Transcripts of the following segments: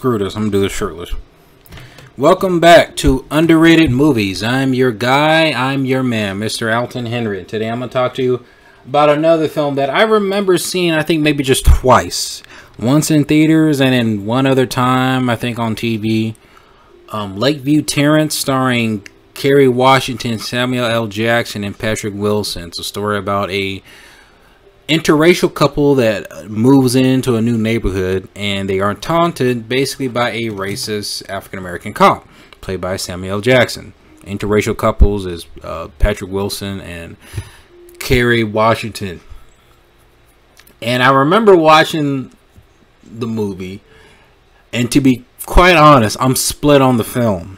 screw this. I'm gonna do this shirtless. Welcome back to Underrated Movies. I'm your guy, I'm your man, Mr. Alton Henry. Today I'm gonna talk to you about another film that I remember seeing, I think maybe just twice. Once in theaters and then one other time, I think on TV. LakeView Terrace, starring Kerry Washington, Samuel L. Jackson, and Patrick Wilson. It's a story about a interracial couple that moves into a new neighborhood, and they are taunted basically by a racist African-American cop played by Samuel L. Jackson. Interracial couples is Patrick Wilson and Kerry Washington. And I remember watching the movie, and to be quite honest, I'm split on the film.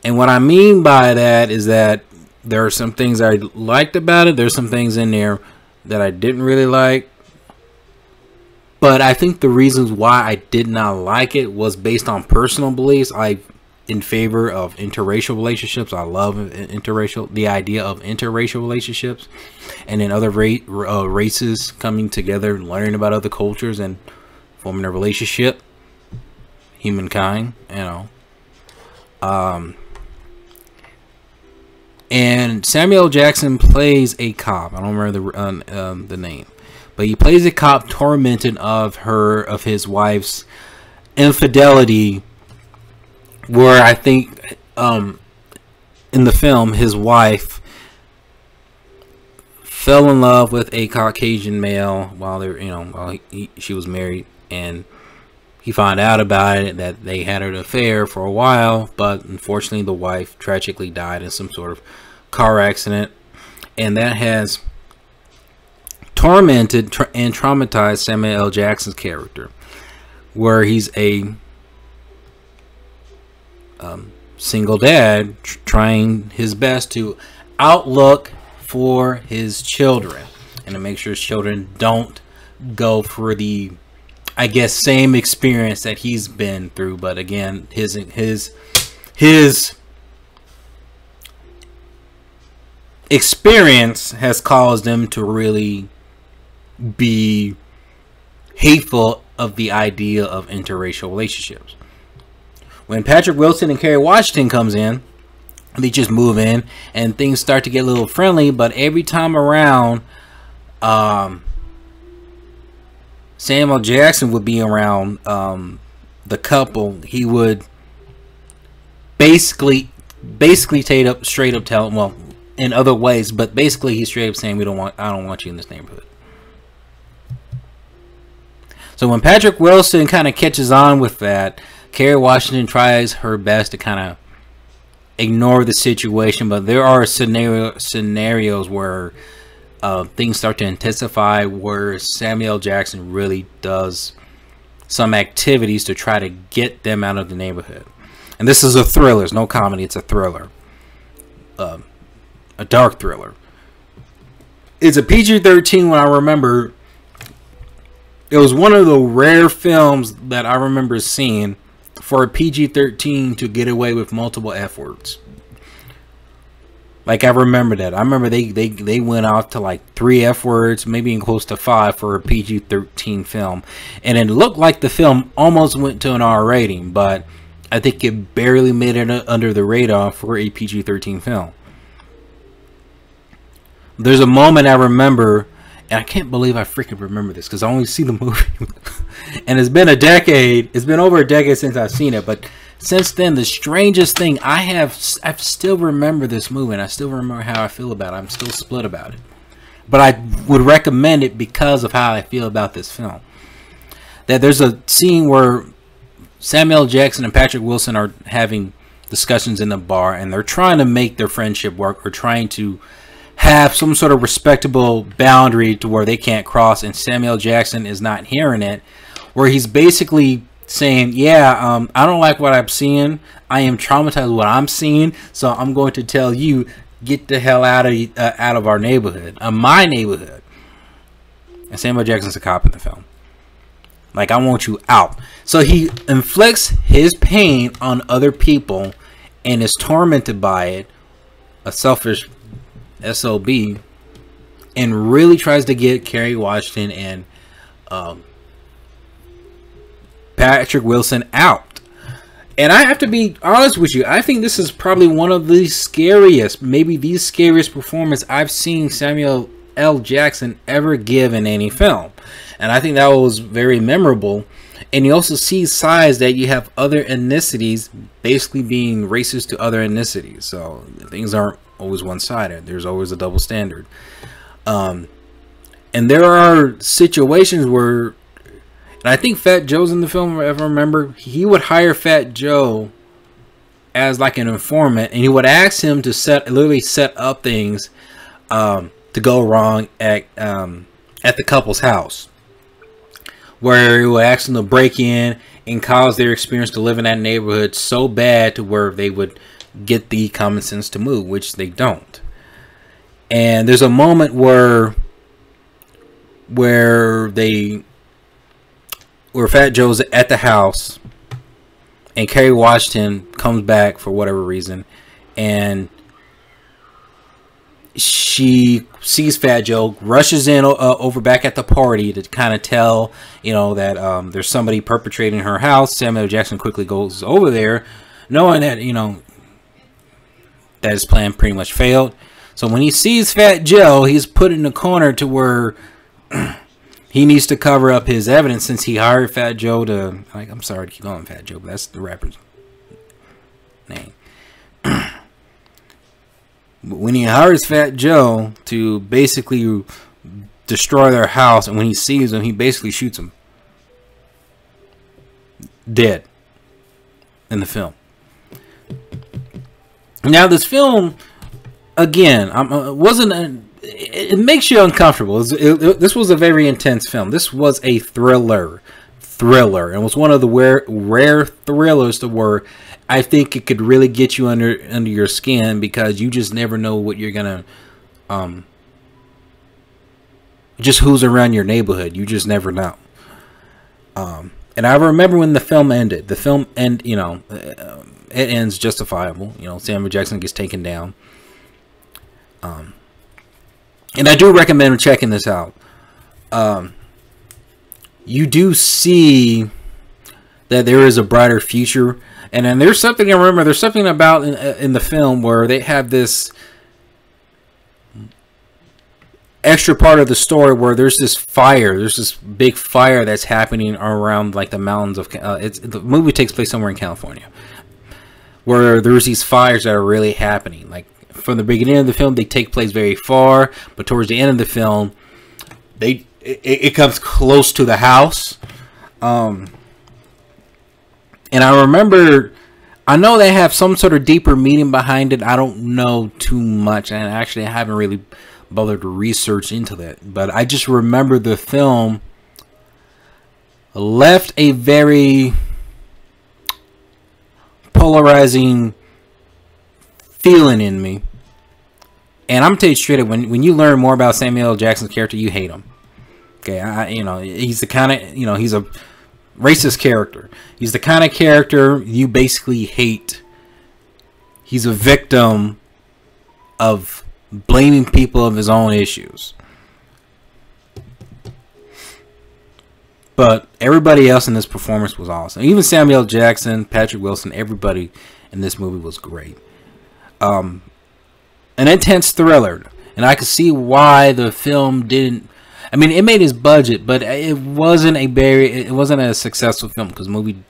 And what I mean by that is that there are some things I liked about it. There's some things in there that I didn't really like. But I think the reasons why I did not like it was based on personal beliefs. I'm in favor of interracial relationships. I love the idea of interracial relationships. And then other races coming together and learning about other cultures and forming a relationship. Humankind, you know. And Samuel Jackson plays a cop. I don't remember the name, but he plays a cop tormented of his wife's infidelity. Where I think in the film, his wife fell in love with a Caucasian male while she was married, and he found out about it, that they had an affair for a while, but unfortunately the wife tragically died in some sort of car accident, and that has tormented and traumatized Samuel L. Jackson's character, where he's a single dad trying his best to outlook for his children and to make sure his children don't go for the, I guess, same experience that he's been through. But again, his experience has caused him to really be hateful of the idea of interracial relationships. When Patrick Wilson and Kerry Washington comes in, they just move in and things start to get a little friendly, but every time around, Samuel Jackson would be around the couple. He would basically straight up tell him, well, in other ways, but basically he's straight up saying, I don't want you in this neighborhood. So when Patrick Wilson kind of catches on with that, Kerry Washington tries her best to kind of ignore the situation, but there are scenarios where things start to intensify, where Samuel Jackson really does some activities to try to get them out of the neighborhood. And this is a thriller. It's no comedy. It's a thriller. A dark thriller. It's a PG-13 when I remember. It was one of the rare films that I remember seeing for a PG-13 to get away with multiple F words. Like, I remember that. I remember they went out to like 3 F words, maybe even close to 5 for a PG-13 film. And it looked like the film almost went to an R rating, but I think it barely made it under the radar for a PG-13 film. There's a moment I remember, and I can't believe I freaking remember this because I only see the movie. And it's been a decade. It's been over a decade since I've seen it, but since then, the strangest thing, I still remember this movie, and I still remember how I feel about it. I'm still split about it. But I would recommend it because of how I feel about this film. That there's a scene where Samuel Jackson and Patrick Wilson are having discussions in the bar, and they're trying to make their friendship work, or trying to have some sort of respectable boundary to where they can't cross, and Samuel Jackson is not hearing it, where he's basically saying, yeah, I don't like what I'm seeing. I am traumatized with what I'm seeing, so I'm going to tell you, get the hell out of our neighborhood, my neighborhood. And Samuel Jackson's a cop in the film. Like, I want you out. So he inflicts his pain on other people and is tormented by it, a selfish SOB, and really tries to get Kerry Washington and Patrick Wilson out. And I have to be honest with you, I think this is probably one of the scariest, maybe the scariest performance I've seen Samuel L. Jackson ever give in any film. And I think that was very memorable. And you also see sides that you have other ethnicities basically being racist to other ethnicities. So things aren't always one-sided. There's always a double standard. And there are situations where, and I think Fat Joe's in the film, if I remember, he would hire Fat Joe as like an informant, and he would ask him to literally set up things to go wrong at the couple's house, where he would ask them to break in and cause their experience to live in that neighborhood so bad to where they would get the common sense to move, which they don't. And there's a moment where Fat Joe's at the house, and Kerry Washington comes back for whatever reason, and she sees Fat Joe, rushes in over back at the party to kind of tell, that there's somebody perpetrating her house. Samuel L. Jackson quickly goes over there, knowing that, that his plan pretty much failed. So when he sees Fat Joe, he's put in a corner to where he needs to cover up his evidence, since he hired Fat Joe to, I'm sorry to keep calling him Fat Joe, but that's the rapper's name. When he hires Fat Joe to basically destroy their house, and when he sees him, he basically shoots him dead in the film. Now this film, again, it makes you uncomfortable. This was a very intense film. This was a thriller, and it was one of the rare thrillers to where I think it could really get you under your skin, because you just never know what you're gonna just who's around your neighborhood. You just never know. And I remember when the film ended. The film it ends justifiable. Samuel Jackson gets taken down. And I do recommend checking this out. You do see that there is a brighter future. And then there's something I remember. There's something about in the film where they have this extra part of the story where there's this fire. There's this big fire that's happening around like the mountains of. The movie takes place somewhere in California, where there's these fires that are really happening. Like from the beginning of the film, they take place very far, but towards the end of the film, it comes close to the house. And I remember, I know they have some sort of deeper meaning behind it. I don't know too much, and actually I haven't really bothered to research into that. But I just remember the film left a very polarizing feeling in me. And I'm gonna tell you straight up, when you learn more about Samuel L. Jackson's character, you hate him. Okay, he's the kind of, he's a racist character. He's the kind of character you basically hate. He's a victim of blaming people of his own issues. But everybody else in this performance was awesome. Even Samuel L. Jackson, Patrick Wilson, everybody in this movie was great. An intense thriller, and I could see why the film didn't. I mean, it made his budget, but it wasn't a successful film, because the movie,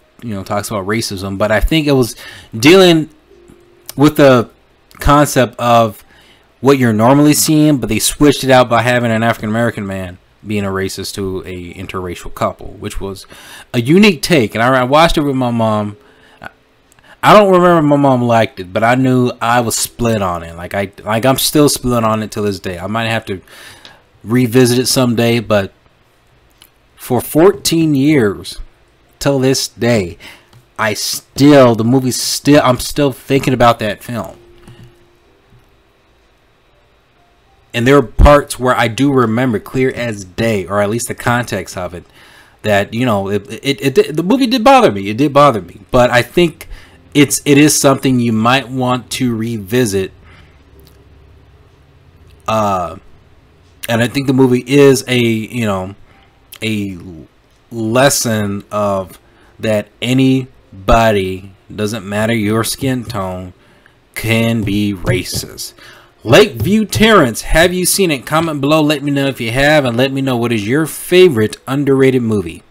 talks about racism. But I think it was dealing with the concept of what you're normally seeing, but they switched it out by having an African American man being a racist to a interracial couple, which was a unique take. And I watched it with my mom. I don't remember my mom liked it, but I knew I was split on it. I'm still split on it till this day. I might have to revisit it someday, but for 14 years till this day, I'm still thinking about that film. And there are parts where I do remember clear as day, or at least the context of it, that the movie did bother me. It did bother me, but I think it is something you might want to revisit. And I think the movie is a lesson of that anybody, doesn't matter your skin tone, can be racist. LakeView Terrace, have you seen it? Comment below, let me know if you have, and let me know what is your favorite underrated movie.